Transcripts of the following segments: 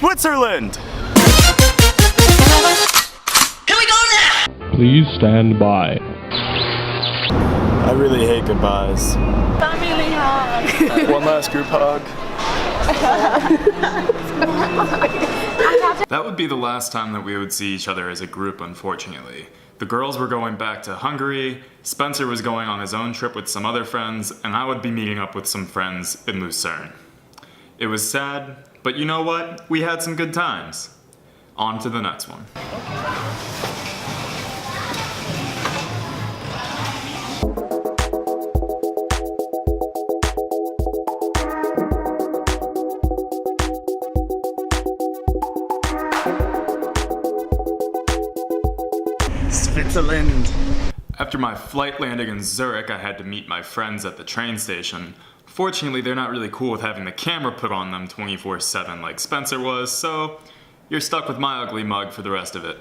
Switzerland! Here we go now! Please stand by. I really hate goodbyes. Family hug. One last group hug. That would be the last time that we would see each other as a group, unfortunately. The girls were going back to Hungary, Spencer was going on his own trip with some other friends, and I would be meeting up with some friends in Lucerne. It was sad, but you know what? We had some good times. On to the next one. Switzerland. After my flight landing in Zurich, I had to meet my friends at the train station. Fortunately, they're not really cool with having the camera put on them 24/7 like Spencer was, so you're stuck with my ugly mug for the rest of it.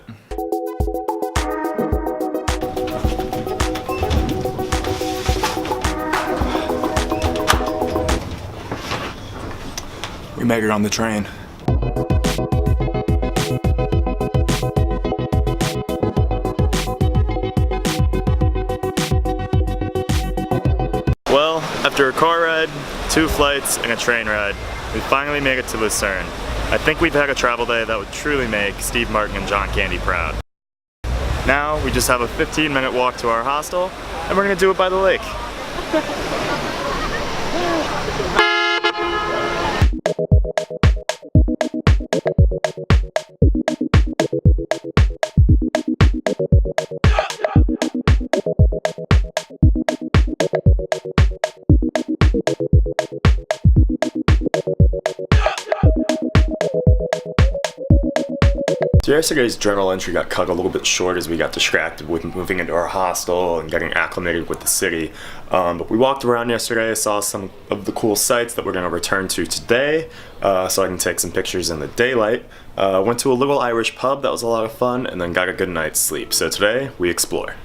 We made it on the train. Well, after a car ride, 2 flights, and a train ride, we finally made it to Lucerne. I think we've had a travel day that would truly make Steve Martin and John Candy proud. Now, we just have a 15-minute walk to our hostel, and we're gonna do it by the lake. So yesterday's journal entry got cut a little bit short as we got distracted with moving into our hostel and getting acclimated with the city. But we walked around yesterday, saw some of the cool sites that we're going to return to today, so I can take some pictures in the daylight. Went to a little Irish pub, that was a lot of fun, and then got a good night's sleep. So today, we explore.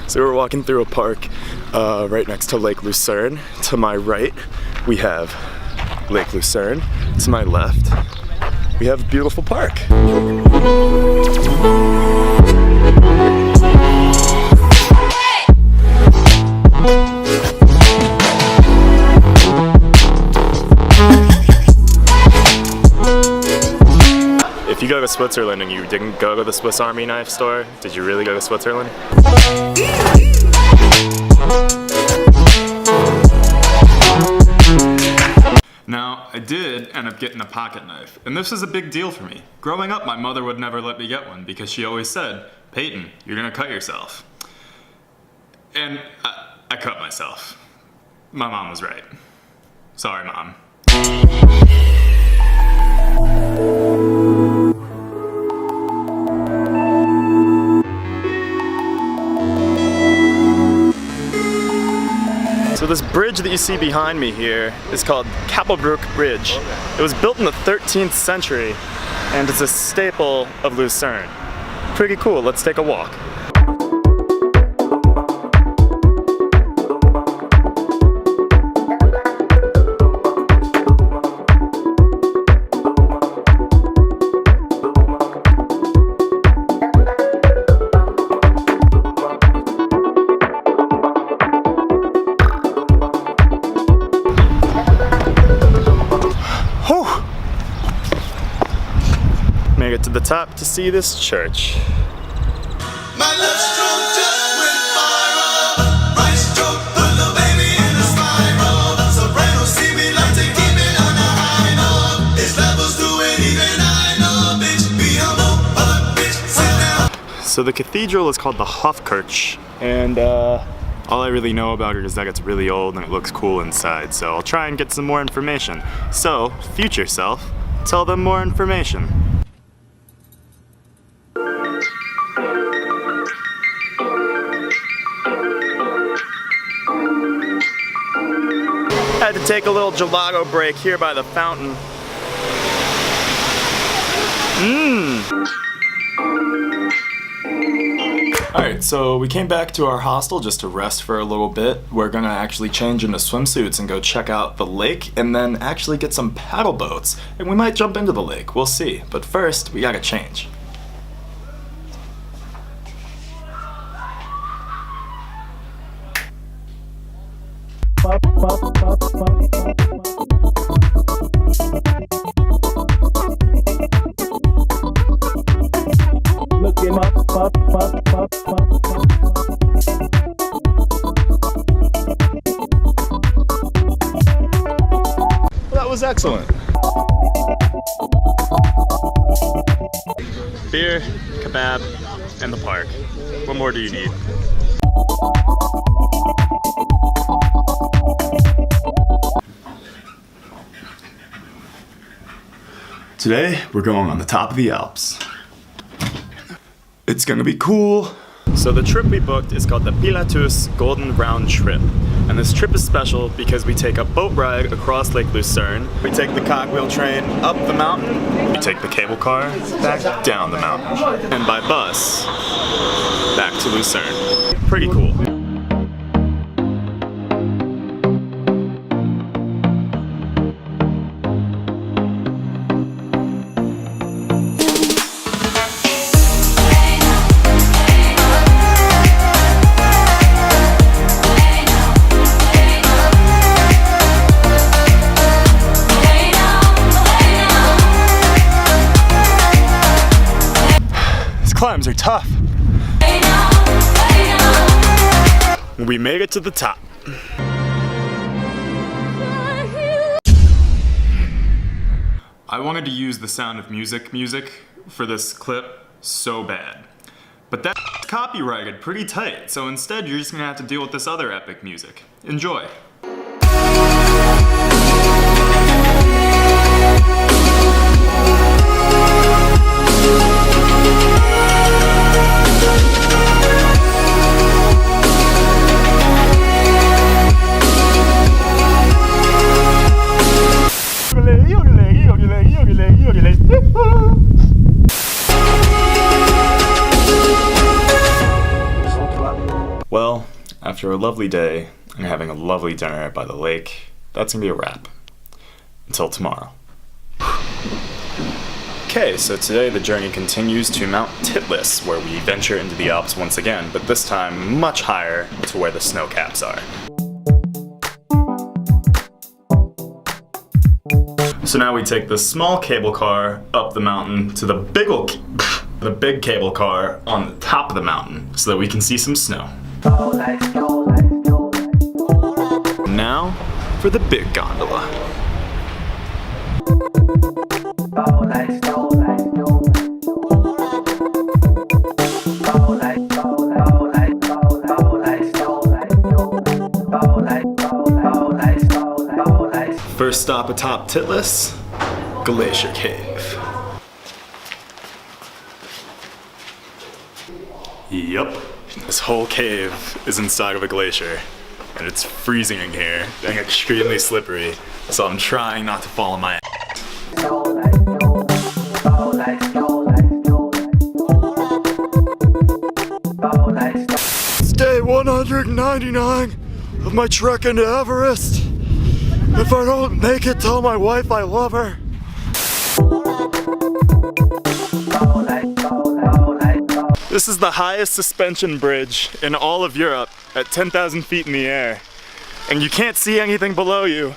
So we're walking through a park right next to Lake Lucerne. To my right, we have Lake Lucerne. To my left, we have a beautiful park. If you go to Switzerland and you didn't go to the Swiss Army knife store, did you really go to Switzerland? Now, I did end up getting a pocket knife, and this was a big deal for me. Growing up, my mother would never let me get one because she always said, "Peyton, you're gonna cut yourself." And I cut myself. My mom was right. Sorry, Mom. So this bridge that you see behind me here is called Paddleboat Bridge. It was built in the 13th century and it's a staple of Lucerne. Pretty cool, let's take a walk. Made it to the top to see this church. My love stroke just went viral. Right stroke put the baby in a spiral. Soprano see me like to keep it on a high note. It's levels to it, even I know. Bitch, be humble, bitch, sit down. So the cathedral is called the Hofkirche, and all I really know about it is that it's really old and it looks cool inside, so I'll try and get some more information. So, future self, tell them more information. Had to take a little gelato break here by the fountain. Alright, Alright, so we came back to our hostel just to rest for a little bit. We're gonna actually change into swimsuits and go check out the lake and then actually get some paddle boats. And we might jump into the lake, we'll see. But first, we gotta change. That was excellent. Beer, kebab, and the park. What more do you need? Today, we're going on the top of the Alps. It's gonna be cool. So the trip we booked is called the Pilatus Golden Round Trip. And this trip is special because we take a boat ride across Lake Lucerne. We take the cogwheel train up the mountain. We take the cable car back down the mountain. And by bus, back to Lucerne. Pretty cool. Climbs are tough. We made it to the top. I wanted to use the Sound of Music for this clip so bad. But that's copyrighted pretty tight, so instead you're just gonna have to deal with this other epic music. Enjoy. Well, after a lovely day and having a lovely dinner by the lake, that's gonna be a wrap. Until tomorrow. Okay, so today the journey continues to Mount Titlis, where we venture into the Alps once again, but this time much higher to where the snow caps are. So now we take the small cable car up the mountain to the big cable car on the top of the mountain so that we can see some snow. Now for the big gondola. First stop atop Titlis, Glacier Cave. Yup. This whole cave is inside of a glacier, and it's freezing in here and extremely slippery, so I'm trying not to fall on my ass. It's day 199 of my trek into Everest. If I don't make it, tell my wife I love her. This is the highest suspension bridge in all of Europe at 10,000 feet in the air. And you can't see anything below you.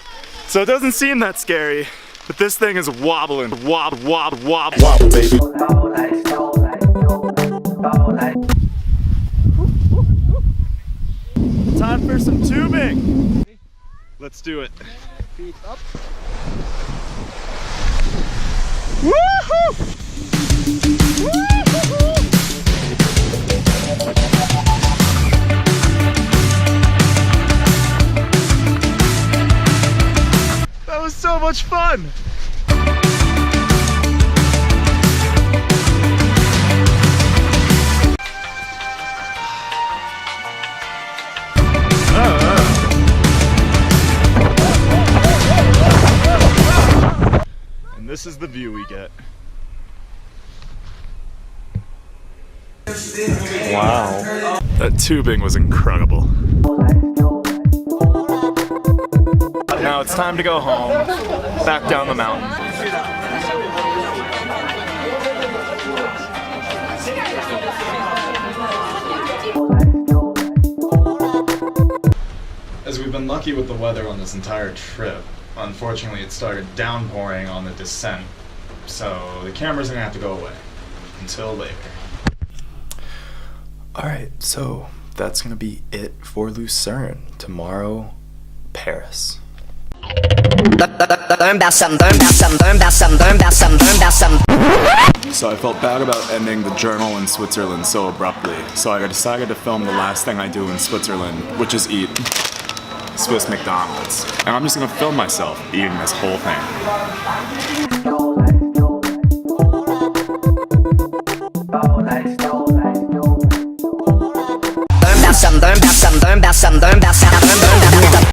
So it doesn't seem that scary. But this thing is wobbling. Wobble, baby. Time for some tubing. Let's do it. Feet up. Woohoo! That was so much fun! And this is the view we get. Wow. That tubing was incredible. Now it's time to go home, back down the mountain. As we've been lucky with the weather on this entire trip, unfortunately it started downpouring on the descent, so the camera's gonna have to go away until later. Alright, so that's gonna be it for Lucerne. Tomorrow, Paris. So I felt bad about ending the journal in Switzerland so abruptly, so I decided to film the last thing I do in Switzerland, which is eat Swiss McDonald's. And I'm just gonna film myself eating this whole thing.